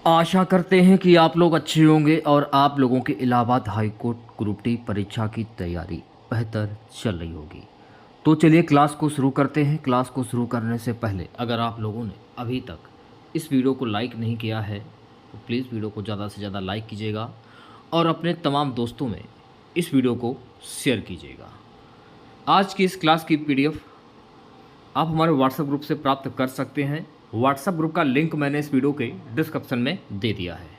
आशा करते हैं कि आप लोग अच्छे होंगे और आप लोगों की Allahabad high court group D परीक्षा की तैयारी बेहतर चल रही होगी। तो चलिए क्लास को शुरू करते हैं। क्लास को शुरू करने से पहले अगर आप लोगों ने अभी तक इस वीडियो को लाइक नहीं किया है तो प्लीज़ वीडियो को ज़्यादा से ज़्यादा लाइक कीजिएगा और अपने तमाम दोस्तों में इस वीडियो को शेयर कीजिएगा। आज की इस क्लास की पीडीएफ आप हमारे व्हाट्सएप ग्रुप से प्राप्त कर सकते हैं। व्हाट्सएप ग्रुप का लिंक मैंने इस वीडियो के डिस्क्रिप्शन में दे दिया है,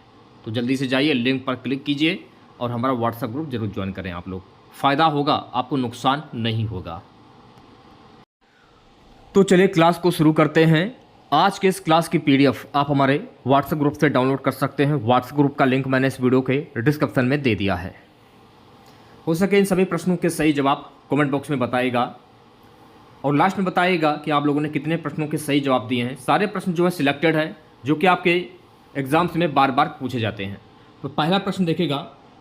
तो जल्दी से जाइए लिंक पर क्लिक कीजिए और हमारा व्हाट्सएप ग्रुप जरूर ज्वाइन करें। आप लोग फ़ायदा होगा, आपको नुकसान नहीं होगा। तो चलिए क्लास को शुरू करते हैं। आज के इस क्लास की पीडीएफ आप हमारे व्हाट्सएप ग्रुप से डाउनलोड कर सकते हैं। व्हाट्सएप ग्रुप का लिंक मैंने इस वीडियो के डिस्क्रिप्शन में दे दिया है। हो सके इन सभी प्रश्नों के सही जवाब कमेंट बॉक्स में बताइएगा और लास्ट में बताइएगा कि आप लोगों ने कितने प्रश्नों के सही जवाब दिए हैं। सारे प्रश्न जो है सिलेक्टेड है, जो कि आपके एग्जाम्स में बार बार पूछे जाते हैं। तो पहला प्रश्न देखिएगा।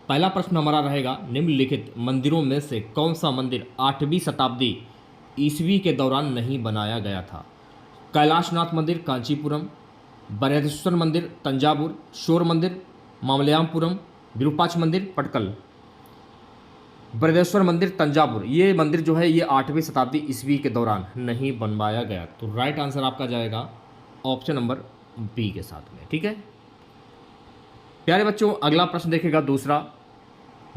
पहला प्रश्न हमारा रहेगा, निम्नलिखित मंदिरों में से कौन सा मंदिर 8वीं शताब्दी ईस्वी के दौरान नहीं बनाया गया था? कैलाशनाथ मंदिर कांचीपुरम, बृहदेश्वर मंदिर तंजावुर, शोर मंदिर मामल्लपुरम, विरूपाक्ष मंदिर पटकल। बृहदेश्वर मंदिर तंजावुर, ये मंदिर जो है ये 8वीं शताब्दी ईस्वी के दौरान नहीं बनवाया गया। तो राइट आंसर आपका जाएगा ऑप्शन नंबर बी के साथ में। ठीक है प्यारे बच्चों, अगला प्रश्न देखेगा दूसरा,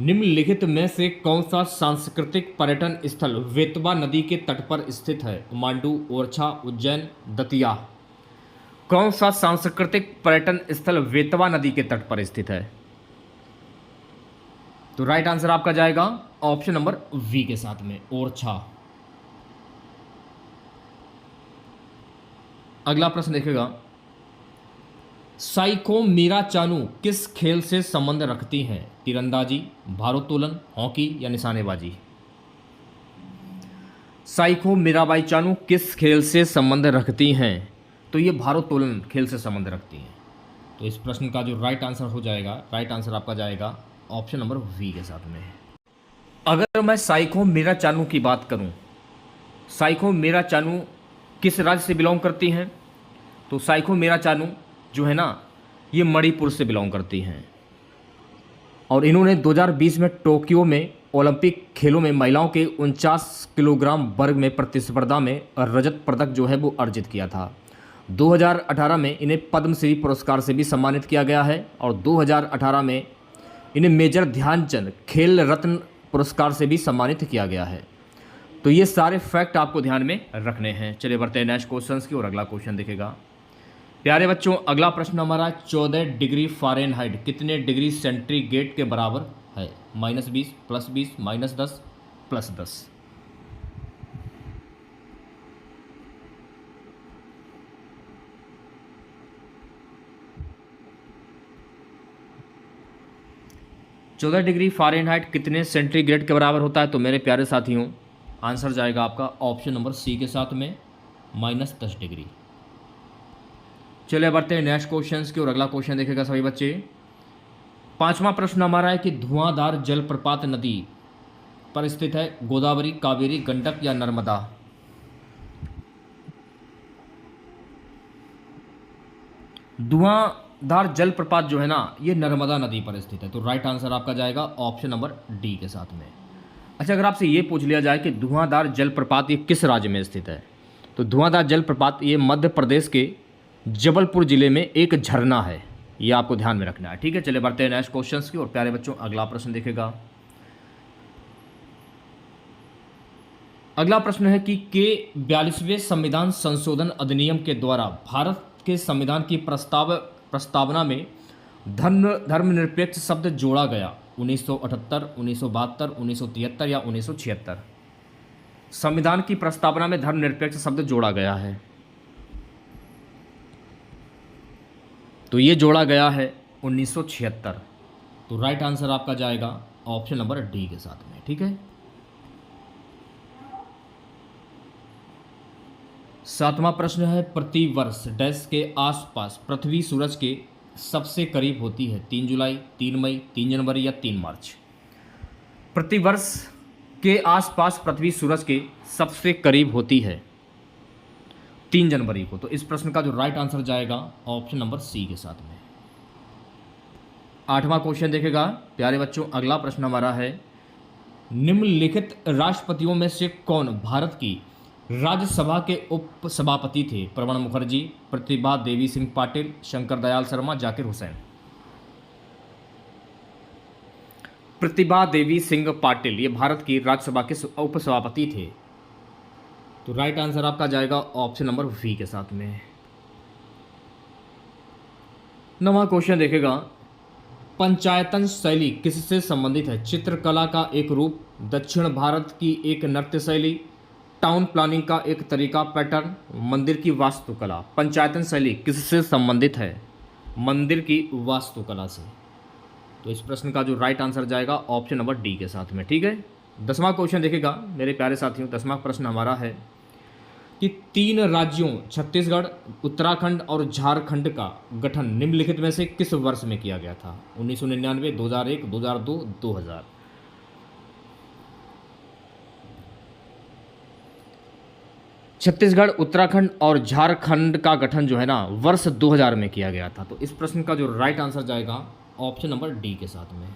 निम्नलिखित में से कौन सा सांस्कृतिक पर्यटन स्थल वेतवा नदी के तट पर स्थित है? मांडू, ओरछा, उज्जैन, दतिया। कौन सा सांस्कृतिक पर्यटन स्थल वेतवा नदी के तट पर स्थित है? तो राइट आंसर आपका जाएगा ऑप्शन नंबर वी के साथ में, ओरछा। अगला प्रश्न देखेगा, साइको मीरा चानू किस खेल से संबंध रखती हैं? तीरंदाजी, भारोत्तोलन, हॉकी या निशानेबाजी। साइको मीराबाई चानू किस खेल से संबंध रखती हैं? तो ये भारोत्तोलन खेल से संबंध रखती हैं। तो इस प्रश्न का जो राइट आंसर हो जाएगा, राइट आंसर आपका जाएगा ऑप्शन नंबर वी के साथ में। अगर मैं साइको मीरा चानू की बात करूं, साइको मीरा चानू किस राज्य से बिलोंग करती हैं? तो साइको मीरा चानू जो है ना, ये मणिपुर से बिलोंग करती हैं और इन्होंने 2020 में टोक्यो में ओलंपिक खेलों में महिलाओं के 49 किलोग्राम वर्ग में प्रतिस्पर्धा में रजत पदक जो है वो अर्जित किया था। 2018 में इन्हें पद्मश्री पुरस्कार से भी सम्मानित किया गया है और 2018 में इन्हें मेजर ध्यानचंद खेल रत्न पुरस्कार से भी सम्मानित किया गया है। तो ये सारे फैक्ट आपको ध्यान में रखने हैं। चलिए बढ़ते हैं नेक्स्ट क्वेश्चंस की और अगला क्वेश्चन देखेगा। प्यारे बच्चों, अगला प्रश्न हमारा 14 डिग्री फ़ारेनहाइट कितने डिग्री सेंटीग्रेड के बराबर है? -20, +20, -10, +10। चौदह डिग्री फ़ारेनहाइट कितने सेंटीग्रेड के बराबर होता है? तो मेरे प्यारे साथियों, आंसर जाएगा आपका ऑप्शन नंबर सी के साथ में, -10 डिग्री। चलिए बढ़ते हैं नेक्स्ट क्वेश्चन की और अगला क्वेश्चन देखेगा सभी बच्चे। पांचवा प्रश्न हमारा है कि धुआंधार जलप्रपात नदी पर स्थित है? गोदावरी, कावेरी, गंडक या नर्मदा। धुआंधार जलप्रपात जो है ना, ये नर्मदा नदी पर स्थित है। तो राइट आंसर आपका जाएगा ऑप्शन नंबर डी के साथ में। अच्छा, अगर आपसे ये पूछ लिया जाए कि धुआंधार जलप्रपात ये किस राज्य में स्थित है, तो धुआंधार जलप्रपात ये मध्य प्रदेश के जबलपुर जिले में एक झरना है। ये आपको ध्यान में रखना है। ठीक है, चलिए बढ़ते हैं नेक्स्ट क्वेश्चंस की और प्यारे बच्चों अगला प्रश्न देखेगा। अगला प्रश्न है कि 42वें संविधान संशोधन अधिनियम के द्वारा भारत के संविधान की प्रस्तावना में धर्मनिरपेक्ष शब्द जोड़ा गया? 1978, 1972, 1973 या 1976। संविधान की प्रस्तावना में धर्मनिरपेक्ष शब्द जोड़ा गया है, तो ये जोड़ा गया है 1976। तो राइट आंसर आपका जाएगा ऑप्शन नंबर डी के साथ में। ठीक है, सातवां प्रश्न है, प्रतिवर्ष डैश के आसपास पृथ्वी सूरज के सबसे करीब होती है? 3 जुलाई, 3 मई, 3 जनवरी या 3 मार्च। प्रतिवर्ष के आसपास पृथ्वी सूरज के सबसे करीब होती है 3 जनवरी को। तो इस प्रश्न का जो राइट आंसर जाएगा ऑप्शन नंबर सी के साथ में। 8वां क्वेश्चन देखेगा प्यारे बच्चों। अगला प्रश्न हमारा है, निम्नलिखित राष्ट्रपतियों में से कौन भारत की राज्यसभा के उपसभापति थे? प्रणब मुखर्जी, प्रतिभा देवी सिंह पाटिल, शंकर दयाल शर्मा, जाकिर हुसैन। प्रतिभा देवी सिंह पाटिल ये भारत की राज्यसभा के उपसभापति थे। तो राइट आंसर आपका जाएगा ऑप्शन नंबर वी के साथ में। 9वां क्वेश्चन देखेगा, पंचायतन शैली किससे संबंधित है? चित्रकला का एक रूप, दक्षिण भारत की एक नृत्य शैली, टाउन प्लानिंग का एक तरीका पैटर्न, मंदिर की वास्तुकला। पंचायतन शैली किससे संबंधित है? मंदिर की वास्तुकला से। तो इस प्रश्न का जो राइट आंसर जाएगा ऑप्शन नंबर डी के साथ में। ठीक है। 10वां क्वेश्चन देखेगा मेरे प्यारे साथियों। 10वां प्रश्न हमारा है कि 3 राज्यों छत्तीसगढ़, उत्तराखंड और झारखंड का गठन निम्नलिखित में से किस वर्ष में किया गया था? 1999, 2001, 2002, 2000। छत्तीसगढ़, उत्तराखंड और झारखंड का गठन जो है ना वर्ष 2000 में किया गया था। तो इस प्रश्न का जो राइट आंसर जाएगा ऑप्शन नंबर डी के साथ में।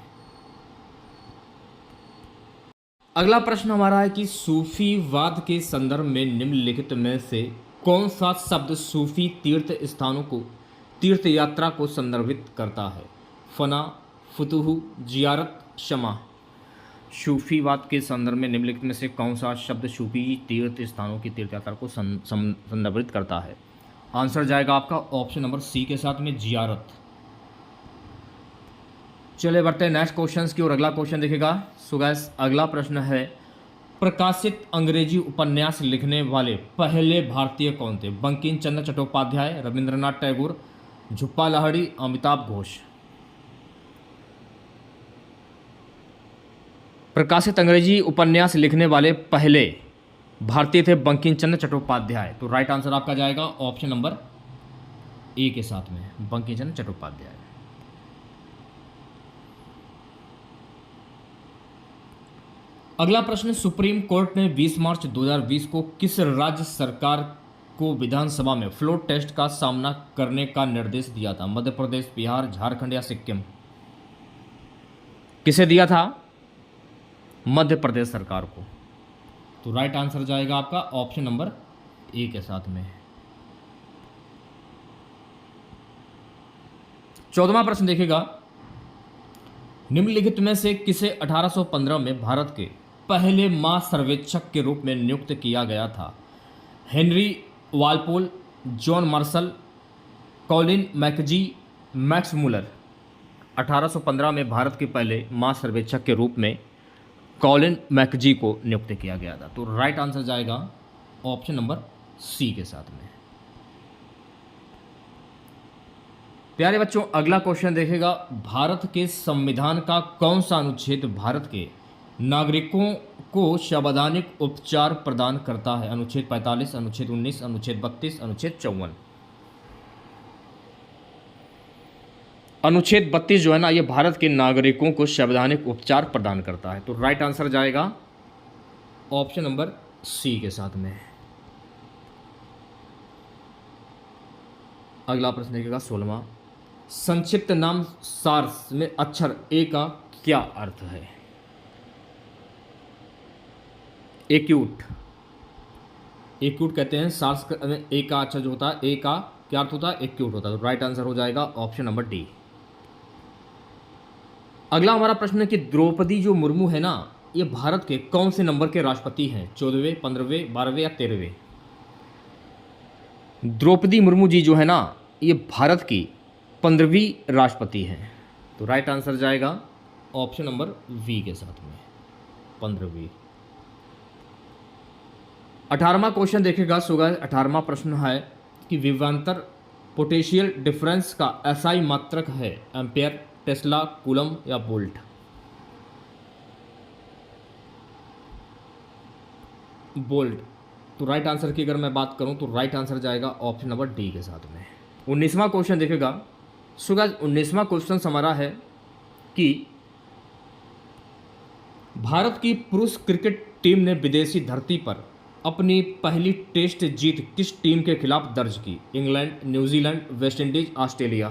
अगला प्रश्न हमारा है कि सूफीवाद के संदर्भ में निम्नलिखित में से कौन सा शब्द सूफी तीर्थ स्थानों को तीर्थ यात्रा को संदर्भित करता है? फना, फुतूह, जियारत, शमा। सूफीवाद के संदर्भ में निम्नलिखित में से कौन सा शब्द सूफी तीर्थ स्थानों की तीर्थ यात्रा को संदर्भित करता है? आंसर जाएगा आपका ऑप्शन नंबर सी के साथ में, जियारत। चलिए बढ़ते हैं नेक्स्ट क्वेश्चन की ओर। अगला क्वेश्चन देखेगा। सो गाइस अगला प्रश्न है, प्रकाशित अंग्रेजी उपन्यास लिखने वाले पहले भारतीय कौन थे? बंकिम चंद्र चट्टोपाध्याय, रविंद्रनाथ टैगोर, झुप्पा लाहिड़ी, अमिताभ घोष। प्रकाशित अंग्रेजी उपन्यास लिखने वाले पहले भारतीय थे बंकिम चंद्र चट्टोपाध्याय। तो राइट आंसर आपका जाएगा ऑप्शन नंबर ए के साथ में, बंकिम चंद्र चट्टोपाध्याय। अगला प्रश्न, सुप्रीम कोर्ट ने 20 मार्च 2020 को किस राज्य सरकार को विधानसभा में फ्लोर टेस्ट का सामना करने का निर्देश दिया था? मध्य प्रदेश, बिहार, झारखंड या सिक्किम। किसे दिया था? मध्य प्रदेश सरकार को। तो राइट आंसर जाएगा आपका ऑप्शन नंबर ए के साथ में। 14वां प्रश्न देखेगा, निम्नलिखित में से किसे 1815 में भारत के पहले महासर्वेक्षक के रूप में नियुक्त किया गया था? Henry Walpole, John Marshall, Colin McGee, Max Muller. 1815 में भारत के पहले महासर्वेक्षक के रूप में कॉलिन मैकजी को नियुक्त किया गया था। तो राइट आंसर जाएगा ऑप्शन नंबर सी के साथ में। प्यारे बच्चों अगला क्वेश्चन देखेगा, भारत के संविधान का कौन सा अनुच्छेद भारत के नागरिकों को संवैधानिक उपचार प्रदान करता है? अनुच्छेद 45, अनुच्छेद 19, अनुच्छेद 32, अनुच्छेद 54। अनुच्छेद 32 जो है ना ये भारत के नागरिकों को संवैधानिक उपचार प्रदान करता है। तो राइट आंसर जाएगा ऑप्शन नंबर सी के साथ में। अगला प्रश्न देखेगा 16वां, संक्षिप्त नाम सार्स में अक्षर ए का क्या अर्थ है? एक्यूट, एक्यूट कहते हैं सार्स में ए का अक्षर जो होता है, ए का क्या अर्थ होता है? एक्यूट होता है। तो राइट आंसर हो जाएगा ऑप्शन नंबर डी। अगला हमारा प्रश्न है कि द्रौपदी जो मुर्मू है ना ये भारत के कौन से नंबर के राष्ट्रपति हैं? 14वें, 15वें, 12वें या 13वें? द्रौपदी मुर्मू जी जो है ना ये भारत की 15वीं राष्ट्रपति हैं। तो राइट आंसर जाएगा ऑप्शन नंबर वी के साथ में, 15वीं। 18वां क्वेश्चन देखेगा। सो गाइस 18वां प्रश्न है कि विभवांतर पोटेंशियल डिफरेंस का एसआई मात्रक है? एम्पेयर, टेस्ला, कूलम या वोल्ट? वोल्ट। तो राइट आंसर की अगर मैं बात करूं तो राइट आंसर जाएगा ऑप्शन नंबर डी के साथ में। 19वां क्वेश्चन देखेगा। सो गाइस 19वां क्वेश्चन हमारा है कि भारत की पुरुष क्रिकेट टीम ने विदेशी धरती पर अपनी पहली टेस्ट जीत किस टीम के खिलाफ दर्ज की? England, New Zealand, West Indies, Australia.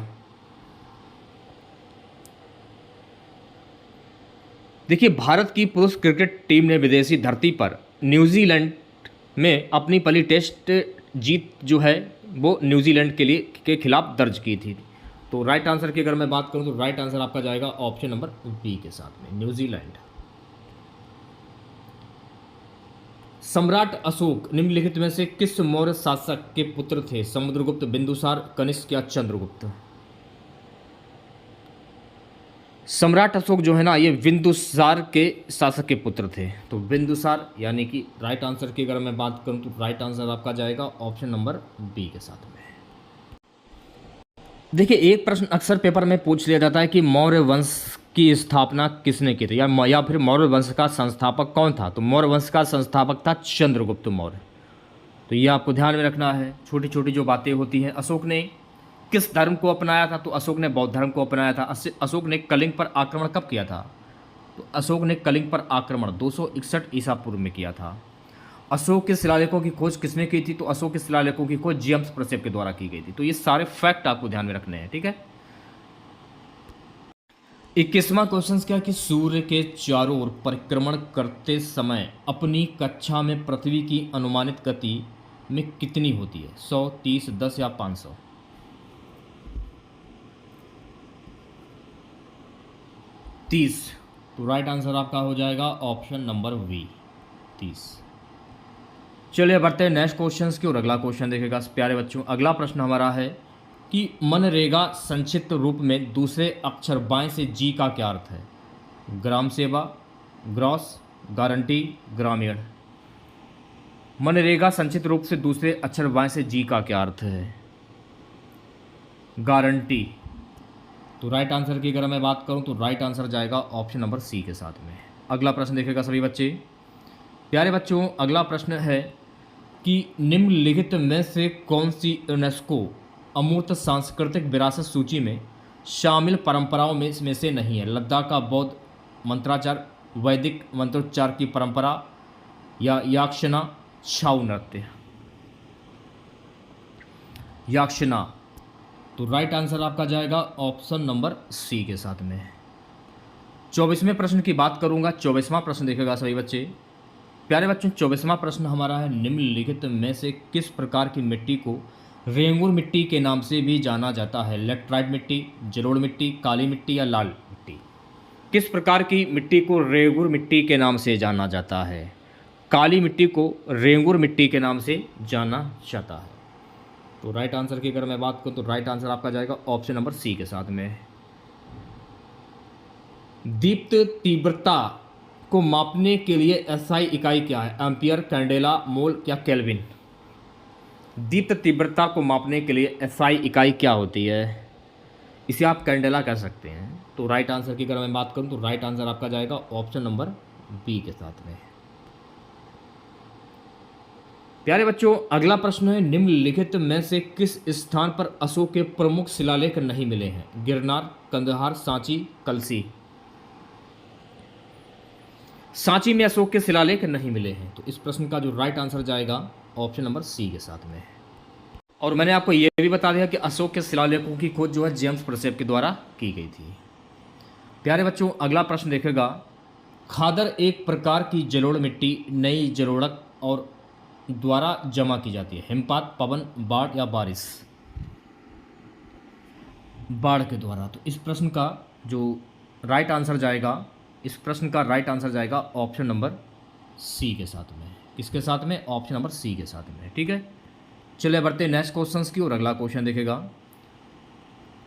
देखिए, भारत की पुरुष क्रिकेट टीम ने विदेशी धरती पर न्यूजीलैंड में अपनी पहली टेस्ट जीत जो है वो न्यूजीलैंड के खिलाफ दर्ज की थी। तो राइट आंसर की अगर मैं बात करूं तो राइट आंसर आपका जाएगा ऑप्शन नंबर बी के साथ में, न्यूजीलैंड। सम्राट अशोक निम्नलिखित में से किस मौर्य शासक के पुत्र थे? समुद्रगुप्त, बिंदुसार, कनिष्क या चंद्रगुप्त? सम्राट अशोक जो है ना, ये बिंदुसार के शासक के पुत्र थे। तो बिंदुसार यानी कि राइट आंसर की अगर मैं बात करूं तो राइट आंसर आपका जाएगा ऑप्शन नंबर बी के साथ में। देखिए, एक प्रश्न अक्सर पेपर में पूछ लिया जाता है कि मौर्य वंश की स्थापना किसने की थी, या फिर मौर्य वंश का संस्थापक कौन था? तो मौर्य वंश का संस्थापक था चंद्रगुप्त मौर्य। तो ये आपको ध्यान में रखना है। छोटी छोटी जो बातें होती हैं, अशोक ने किस धर्म को अपनाया था? तो अशोक ने बौद्ध धर्म को अपनाया था। अशोक ने कलिंग पर आक्रमण कब किया था? तो अशोक ने कलिंग पर आक्रमण 261 ईसा पूर्व में किया था। अशोक के शिलालेखों की खोज किसने की थी? तो अशोक के शिलालेखों की खोज जेम्स प्रेसेप के द्वारा की गई थी। तो ये सारे फैक्ट आपको ध्यान में रखने हैं, ठीक है। 21वां क्वेश्चन क्या कि सूर्य के चारों ओर परिक्रमण करते समय अपनी कक्षा में पृथ्वी की अनुमानित गति में कितनी होती है? 100, 30, 10 या 500? 30। तो राइट आंसर आपका हो जाएगा ऑप्शन नंबर बी, 30। चलिए बढ़ते हैं नेक्स्ट क्वेश्चन की और अगला क्वेश्चन देखेगा प्यारे बच्चों। अगला प्रश्न हमारा है कि मनरेगा संक्षिप्त रूप में दूसरे अक्षर बाएं से जी का क्या अर्थ है? ग्राम सेवा, ग्रॉस, गारंटी, ग्रामीण। मनरेगा संक्षिप्त रूप से दूसरे अक्षर बाएं से जी का क्या अर्थ है? गारंटी। तो राइट आंसर की अगर मैं बात करूं तो राइट आंसर जाएगा ऑप्शन नंबर सी के साथ में। अगला प्रश्न देखेगा सभी बच्चे। प्यारे बच्चों, अगला प्रश्न है कि निम्नलिखित में से कौन सी यूनेस्को अमूर्त सांस्कृतिक विरासत सूची में शामिल परंपराओं में से नहीं है? लद्दाख का बौद्ध मंत्राचार, वैदिक मंत्रोच्चार की परंपरा या याक्षना छाऊ नृत्य? याक्षना। तो राइट आंसर आपका जाएगा ऑप्शन नंबर सी के साथ में। 24वें प्रश्न की बात करूंगा। 24वां प्रश्न देखेगा सभी बच्चे। प्यारे बच्चों, 24वां प्रश्न हमारा है निम्नलिखित में से किस प्रकार की मिट्टी को रेंगुर मिट्टी के नाम से भी जाना जाता है? लेटराइट मिट्टी, जलोढ़ मिट्टी, काली मिट्टी या लाल मिट्टी? किस प्रकार की मिट्टी को रेंगुर मिट्टी के नाम से जाना जाता है? काली मिट्टी को रेंगुर मिट्टी के नाम से जाना जाता है। तो राइट आंसर की अगर मैं बात करूं तो राइट आंसर आपका जाएगा ऑप्शन नंबर सी के साथ में। दीप्त तीव्रता को मापने के लिए एसआई इकाई क्या है? एम्पियर, कैंडेला, मोल या केल्विन? दीप्त तीव्रता को मापने के लिए एसआई इकाई क्या होती है? इसे आप कैंडेला कह सकते हैं। तो राइट आंसर की अगर मैं बात करूं तो राइट आंसर आपका जाएगा ऑप्शन नंबर बी के साथ में। प्यारे बच्चों, अगला प्रश्न है निम्नलिखित में से किस स्थान पर अशोक के प्रमुख शिलालेख नहीं मिले हैं? गिरनार, कंदहार, सांची, कलसी? सांची में अशोक के शिलालेख नहीं मिले हैं। तो इस प्रश्न का जो राइट आंसर जाएगा ऑप्शन नंबर सी के साथ में। और मैंने आपको यह भी बता दिया कि अशोक के शिलालेखों की खोज जो है जेम्स प्रेसेप के द्वारा की गई थी। प्यारे बच्चों, अगला प्रश्न देखेगा। खादर एक प्रकार की जलोढ़ मिट्टी नई जलोढ़क और द्वारा जमा की जाती है। हिमपात, पवन, बाढ़ या बारिश? बाढ़ के द्वारा। तो इस प्रश्न का जो राइट आंसर जाएगा, इस प्रश्न का राइट आंसर जाएगा ऑप्शन नंबर सी के साथ में। किसके साथ में? ऑप्शन नंबर सी के साथ में, ठीक है। चलिए बढ़ते हैं नेक्स्ट क्वेश्चंस की और अगला क्वेश्चन देखेगा।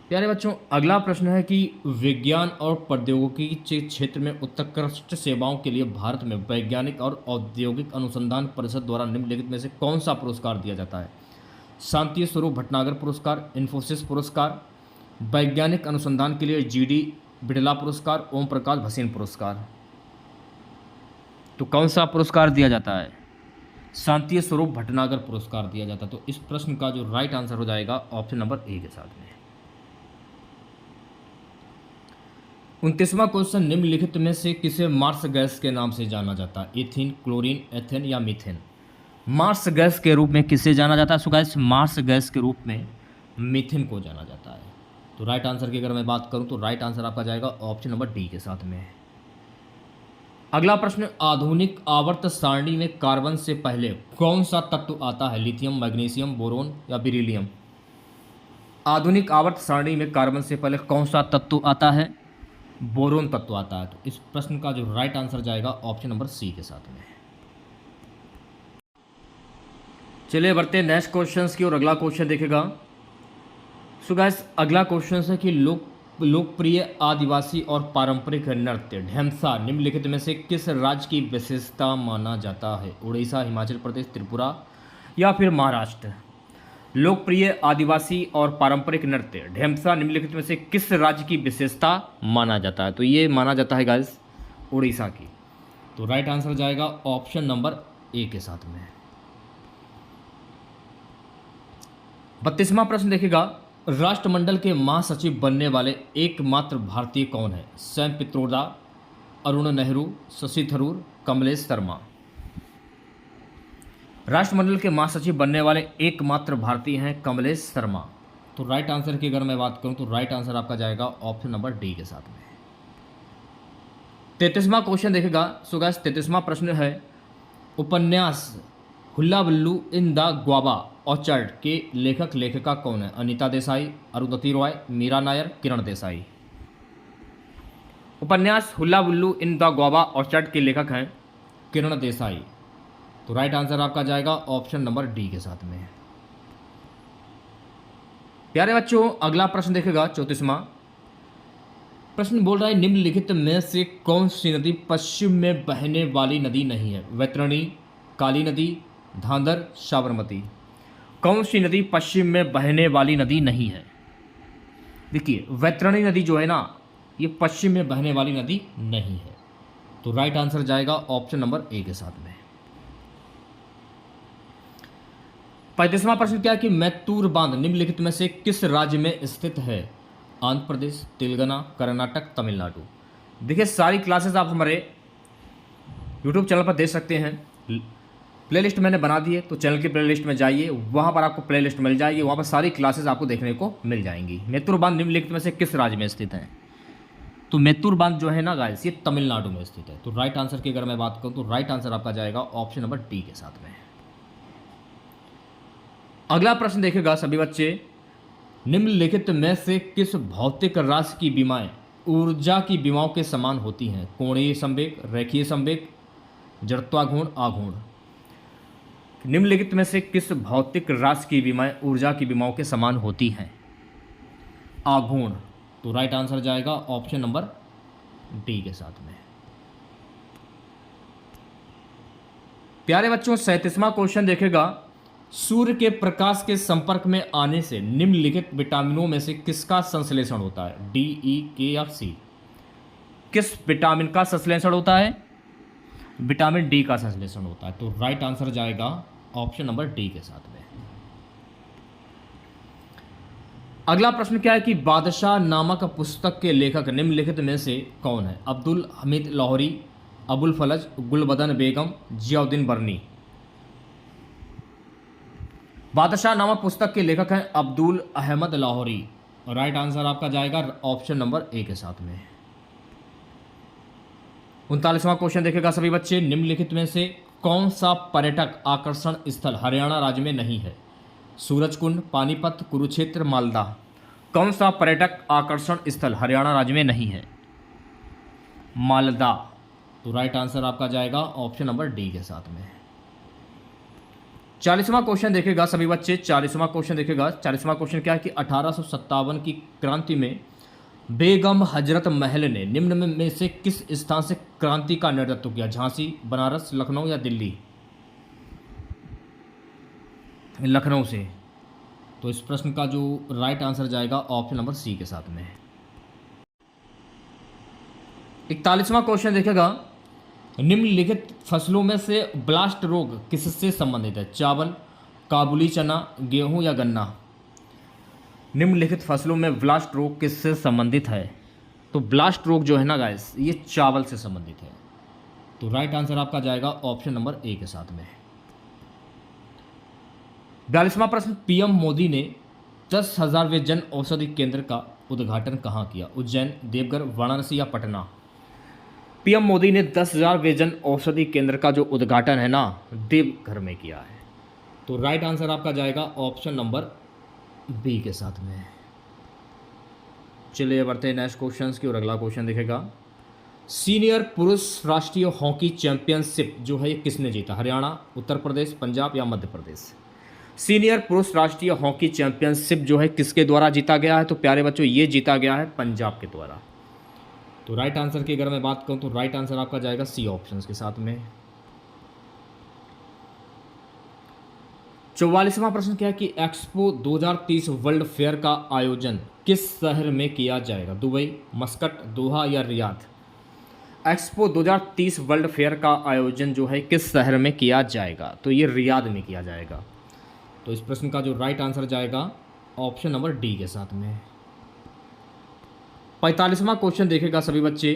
प्यारे बच्चों, अगला प्रश्न है कि विज्ञान और प्रौद्योगिकी के क्षेत्र में उत्कृष्ट सेवाओं के लिए भारत में वैज्ञानिक और औद्योगिक अनुसंधान परिषद द्वारा निम्नलिखित में से कौन सा पुरस्कार दिया जाता है? शांति स्वरूप भटनागर पुरस्कार, इन्फोसिस पुरस्कार, वैज्ञानिक अनुसंधान के लिए जीडी बिड़ला पुरस्कार, ओम प्रकाश भसीन पुरस्कार? तो कौन सा पुरस्कार दिया जाता है? शांति स्वरूप भटनागर पुरस्कार दिया जाता है। तो इस प्रश्न का जो राइट आंसर हो जाएगा ऑप्शन नंबर ए के साथ में। 29वां क्वेश्चन निम्नलिखित में से किसे मार्स गैस के नाम से जाना जाता है? इथिन, क्लोरीन, एथेन या मीथेन? मार्स गैस के रूप में किसे जाना जाता है? सो गाइस, मार्स गैस के रूप में मीथेन को जाना जाता है। तो राइट आंसर की अगर मैं बात करूं तो राइट आंसर आपका जाएगा ऑप्शन नंबर डी के साथ में। अगला प्रश्न, आधुनिक आवर्त सारणी में कार्बन से पहले कौन सा तत्व आता है? लिथियम, मैग्नीशियम, बोरोन या बेरिलियम? आधुनिक आवर्त सारणी में कार्बन से पहले कौन सा तत्व आता है? बोरोन तत्व आता है। तो इस प्रश्न का जो राइट आंसर जाएगा ऑप्शन नंबर सी के साथ में। चलिए बढ़ते हैं नेक्स्ट क्वेश्चंस की और अगला क्वेश्चन देखेगा। सो गाइस, अगला क्वेश्चन है कि लोकप्रिय आदिवासी और पारंपरिक नृत्य ढेमसा निम्नलिखित में से किस राज्य की विशेषता माना जाता है? उड़ीसा, हिमाचल प्रदेश, त्रिपुरा या फिर महाराष्ट्र? लोकप्रिय आदिवासी और पारंपरिक नृत्य ढेमसा निम्नलिखित में से किस राज्य की विशेषता माना जाता है? तो ये माना जाता है गाइस उड़ीसा की। तो राइट आंसर जाएगा ऑप्शन नंबर ए के साथ में। 32वां प्रश्न देखिएगा, राष्ट्रमंडल के महासचिव बनने वाले एकमात्र भारतीय कौन है? सैम पित्रोदा, अरुण नेहरू, शशि थरूर, कमलेश शर्मा। राष्ट्रमंडल के महासचिव बनने वाले एकमात्र भारतीय हैं कमलेश शर्मा। तो राइट आंसर की अगर मैं बात करूं तो राइट आंसर आपका जाएगा ऑप्शन नंबर डी के साथ में। 33वां क्वेश्चन देखेगा। सो गाइस, 33वां प्रश्न है, उपन्यास हुल्ला बुल्लू इन द ग्वाबा ऑर्चर्ड के लेखक लेखिका कौन है? अनीता देसाई, अरुंधति रॉय, मीरा नायर, किरण देसाई। उपन्यास हुल्ला बुल्लू इन द ग्वाबा ऑर्चर्ड के लेखक हैं किरण देसाई। तो राइट आंसर आपका जाएगा ऑप्शन नंबर डी के साथ में। प्यारे बच्चों, अगला प्रश्न देखेगा 34वां प्रश्न बोल रहा है, निम्नलिखित में से कौन सी नदी पश्चिम में बहने वाली नदी नहीं है? वैतरणी, काली नदी, धांधर, साबरमती। कौन सी नदी पश्चिम में बहने वाली नदी नहीं है? देखिए, वैतरणी नदी जो है ना, ये पश्चिम में बहने वाली नदी नहीं है। तो राइट आंसर जाएगा ऑप्शन नंबर ए के साथ में। 35वां प्रश्न क्या है कि मैत्तूर बांध निम्नलिखित में से किस राज्य में स्थित है? आंध्र प्रदेश, तेलंगाना, कर्नाटक, तमिलनाडु। देखिए, सारी क्लासेस आप हमारे यूट्यूब चैनल पर देख सकते हैं। प्लेलिस्ट मैंने बना दी है, तो चैनल की प्लेलिस्ट में जाइए, वहाँ पर आपको प्लेलिस्ट मिल जाएगी, वहाँ पर सारी क्लासेस आपको देखने को मिल जाएंगी। मैत्तूर बांध निम्नलिखित में से किस राज्य में स्थित है? तो मैत्तूर बांध जो है ना गाइस, ये तमिलनाडु में स्थित है। तो राइट आंसर की अगर मैं बात करूँ तो राइट आंसर आपका जाएगा ऑप्शन नंबर डी के साथ में। अगला प्रश्न देखेगा सभी बच्चे, निम्नलिखित में से किस भौतिक राशि की विमाएं ऊर्जा की विमाओं के समान होती हैं? कोणीय संवेग, रेखीय संवेग, जड़त्वाघूर्ण, आघूर्ण। निम्नलिखित में से किस भौतिक राशि की विमाएं ऊर्जा की विमाओं के समान होती हैं? आघूर्ण। तो राइट आंसर जाएगा ऑप्शन नंबर डी के साथ में। प्यारे बच्चों, 37वां क्वेश्चन देखेगा, सूर्य के प्रकाश के संपर्क में आने से निम्नलिखित विटामिनों में से किसका संश्लेषण होता है? डी, ई, के या सी? किस विटामिन का संश्लेषण होता है? विटामिन डी का संश्लेषण होता है। तो राइट आंसर जाएगा ऑप्शन नंबर डी के साथ में। अगला प्रश्न क्या है कि बादशाह नामक पुस्तक के लेखक निम्नलिखित में से कौन है? अब्दुल हमीद लाहौरी, अबुल फलज, गुलबदन बेगम, जियाउद्दीन बर्नी। बादशाह नामक पुस्तक के लेखक हैं अब्दुल अहमद लाहौरी। राइट आंसर आपका जाएगा ऑप्शन नंबर ए के साथ में। 39वां क्वेश्चन देखेगा सभी बच्चे, निम्नलिखित में से कौन सा पर्यटक आकर्षण स्थल हरियाणा राज्य में नहीं है? सूरजकुंड, पानीपत, कुरुक्षेत्र, मालदा। कौन सा पर्यटक आकर्षण स्थल हरियाणा राज्य में नहीं है? मालदा। तो राइट आंसर आपका जाएगा ऑप्शन नंबर डी के साथ में। 40वां क्वेश्चन देखेगा सभी बच्चे, 40वां क्वेश्चन देखेगा। 40वां क्वेश्चन क्या है कि 1857 की क्रांति में बेगम हजरत महल ने निम्न में से किस स्थान से क्रांति का नेतृत्व किया? झांसी, बनारस, लखनऊ या दिल्ली? लखनऊ से। तो इस प्रश्न का जो राइट आंसर जाएगा ऑप्शन नंबर सी के साथ में। 41वां क्वेश्चन देखेगा, निम्नलिखित फसलों में से ब्लास्ट रोग किससे संबंधित है? चावल, काबुली चना, गेहूं या गन्ना? निम्नलिखित फसलों में ब्लास्ट रोग किससे संबंधित है? तो ब्लास्ट रोग जो है ना गाइस, ये चावल से संबंधित है। तो राइट आंसर आपका जाएगा ऑप्शन नंबर ए के साथ में। 42वां प्रश्न, पीएम मोदी ने 10,000वें जन औषधि केंद्र का उद्घाटन कहाँ किया? उज्जैन, देवघर, वाराणसी या पटना? पीएम मोदी ने 10,000 जन औषधि केंद्र का जो उद्घाटन है ना देवघर में किया है। तो राइट आंसर आपका जाएगा ऑप्शन नंबर बी के साथ में। चलिए बढ़ते हैं नेक्स्ट क्वेश्चन की और अगला क्वेश्चन देखेगा सीनियर पुरुष राष्ट्रीय हॉकी चैंपियनशिप जो है ये किसने जीता? हरियाणा, उत्तर प्रदेश, पंजाब या मध्य प्रदेश? सीनियर पुरुष राष्ट्रीय हॉकी चैंपियनशिप जो है किसके द्वारा जीता गया है? तो प्यारे बच्चों ये जीता गया है पंजाब के द्वारा। तो राइट आंसर की अगर मैं बात करूं तो राइट आंसर आपका जाएगा सी ऑप्शन के साथ में। 44वां प्रश्न क्या है कि एक्सपो 2030 वर्ल्ड फेयर का आयोजन किस शहर में किया जाएगा? दुबई, मस्कट, दोहा या रियाद? एक्सपो 2030 वर्ल्ड फेयर का आयोजन जो है किस शहर में किया जाएगा? तो ये रियाद में किया जाएगा। तो इस प्रश्न का जो राइट आंसर जाएगा ऑप्शन नंबर डी के साथ में। 45वां क्वेश्चन देखेगा सभी बच्चे।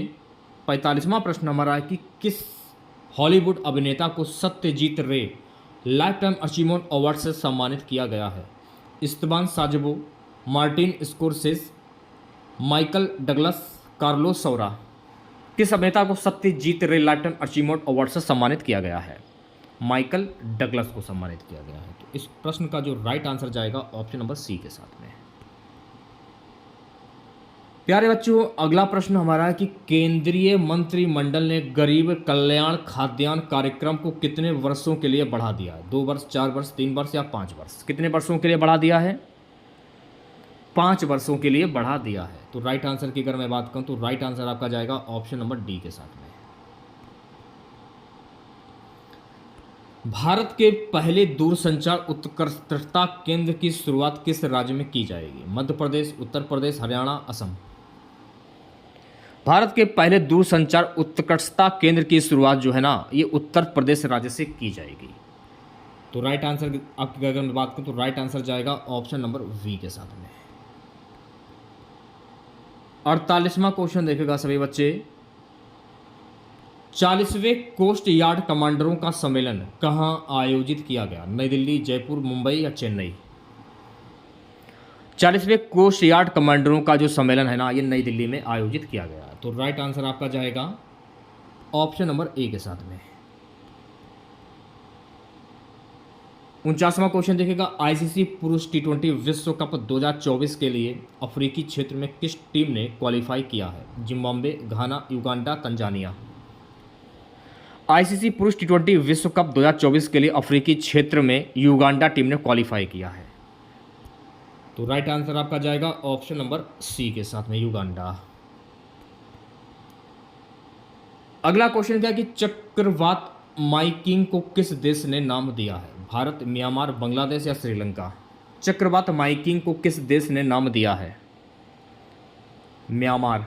45वां प्रश्न हमारा है कि किस हॉलीवुड अभिनेता को सत्यजीत रे लाइफ टाइम अचीवमेंट अवार्ड से सम्मानित किया गया है? Istvan Szabo, Martin Scorsese, Michael Douglas, Carlos Saura? किस अभिनेता को सत्यजीत रे लाइफ टाइम अचीवमेंट अवार्ड से सम्मानित किया गया है? माइकल डगलस को सम्मानित किया गया है। तो इस प्रश्न का जो राइट आंसर जाएगा ऑप्शन नंबर सी के साथ में। प्यारे बच्चों अगला प्रश्न हमारा है कि केंद्रीय मंत्रिमंडल ने गरीब कल्याण खाद्यान्न कार्यक्रम को कितने वर्षों के लिए बढ़ा दिया है? 2 वर्ष, 4 वर्ष, 3 वर्ष या 5 वर्ष? कितने वर्षों के लिए बढ़ा दिया है? 5 वर्षों के लिए बढ़ा दिया है। तो राइट आंसर की अगर मैं बात करूं तो राइट आंसर आपका जाएगा ऑप्शन नंबर डी के साथ में। भारत के पहले दूरसंचार उत्कृष्टता केंद्र की शुरुआत किस राज्य में की जाएगी? मध्य प्रदेश, उत्तर प्रदेश, हरियाणा, असम? भारत के पहले दूरसंचार उत्कृष्टता केंद्र की शुरुआत जो है ना ये उत्तर प्रदेश राज्य से की जाएगी। तो राइट आंसर आपकी अगर मैं बात करूं तो राइट आंसर जाएगा ऑप्शन नंबर वी के साथ में। 48वां क्वेश्चन देखेगा सभी बच्चे। 40वें कोस्ट यार्ड कमांडरों का सम्मेलन कहां आयोजित किया गया? नई दिल्ली, जयपुर, मुंबई या चेन्नई? 40वें कोस्ट यार्ड कमांडरों का जो सम्मेलन है ना ये नई दिल्ली में आयोजित किया गया। तो राइट आंसर आपका जाएगा ऑप्शन नंबर ए के साथ में। 49वां क्वेश्चन देखेगा आईसीसी पुरुष टी20 विश्व कप 2024 के लिए अफ्रीकी क्षेत्र में किस टीम ने क्वालिफाई किया है? जिम्बाब्वे, घाना, युगांडा, तंजानिया? आईसीसी पुरुष टी20 विश्व कप 2024 के लिए अफ्रीकी क्षेत्र में युगांडा टीम ने क्वालिफाई किया है। तो राइट आंसर आपका जाएगा ऑप्शन नंबर सी के साथ में, युगांडा। अगला क्वेश्चन क्या है कि चक्रवात माइकिंग को किस देश ने नाम दिया है? भारत, म्यांमार, बांग्लादेश या श्रीलंका? चक्रवात माइकिंग को किस देश ने नाम दिया है? म्यांमार।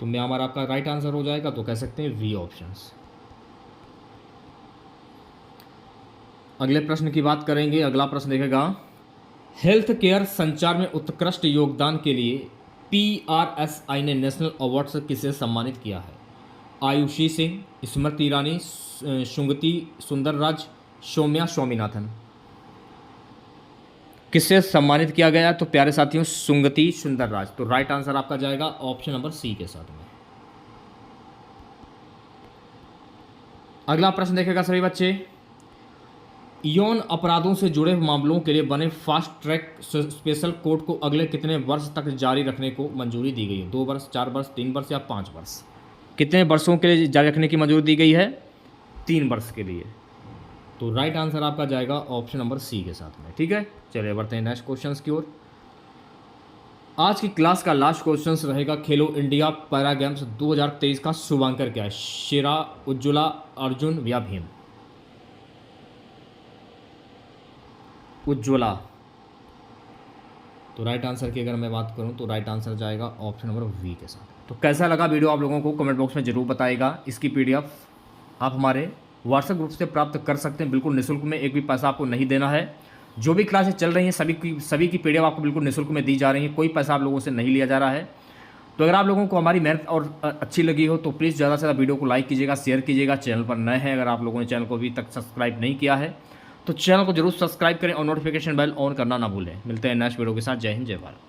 तो म्यांमार आपका राइट आंसर हो जाएगा। तो कह सकते हैं वी ऑप्शंस। अगले प्रश्न की बात करेंगे। अगला प्रश्न देखेगा हेल्थ केयर संचार में उत्कृष्ट योगदान के लिए PRSI ने नेशनल अवार्ड से किसे सम्मानित किया है? आयुषी सिंह, स्मृति ईरानी, सुंगति सुंदरराज, सौम्या स्वामीनाथन? किससे सम्मानित किया गया? तो प्यारे साथियों सुंगति सुंदरराज। तो राइट आंसर आपका जाएगा ऑप्शन नंबर सी के साथ में। अगला प्रश्न देखेगा सभी बच्चे। यौन अपराधों से जुड़े मामलों के लिए बने फास्ट ट्रैक स्पेशल कोर्ट को अगले कितने वर्ष तक जारी रखने को मंजूरी दी गई है? 2 वर्ष, 4 वर्ष, 3 वर्ष या 5 वर्ष? कितने वर्षों के लिए जारी रखने की मंजूरी दी गई है? 3 वर्ष के लिए। तो राइट आंसर आपका जाएगा ऑप्शन नंबर सी के साथ में। ठीक है, चलिए बढ़ते हैं नेक्स्ट क्वेश्चन की ओर। आज की क्लास का लास्ट क्वेश्चन रहेगा खेलो इंडिया पैरा गेम्स 2023 का शुभांकर क्या है? शिरा, उज्ज्वला, अर्जुन या भीम? उज्ज्वला। तो राइट आंसर की अगर मैं बात करूं तो राइट आंसर जाएगा ऑप्शन नंबर वी के साथ। तो कैसा लगा वीडियो आप लोगों को कमेंट बॉक्स में जरूर बताइएगा। इसकी PDF आप हमारे व्हाट्सएप ग्रुप से प्राप्त कर सकते हैं बिल्कुल निःशुल्क में, एक भी पैसा आपको नहीं देना है। जो भी क्लासेस चल रही हैं सभी की PDF आपको बिल्कुल निःशुल्क में दी जा रही है, कोई पैसा आप लोगों से नहीं लिया जा रहा है। तो अगर आप लोगों को हमारी मेहनत और अच्छी लगी हो तो प्लीज़ ज़्यादा से ज़्यादा वीडियो को लाइक कीजिएगा, शेयर कीजिएगा। चैनल पर नए हैं, अगर आप लोगों ने चैनल को अभी तक सब्सक्राइब नहीं किया है तो चैनल को जरूर सब्सक्राइब करें और नोटिफिकेशन बेल ऑन करना ना भूलें। मिलते हैं नेक्स्ट वीडियो के साथ। जय हिंद, जय भारत।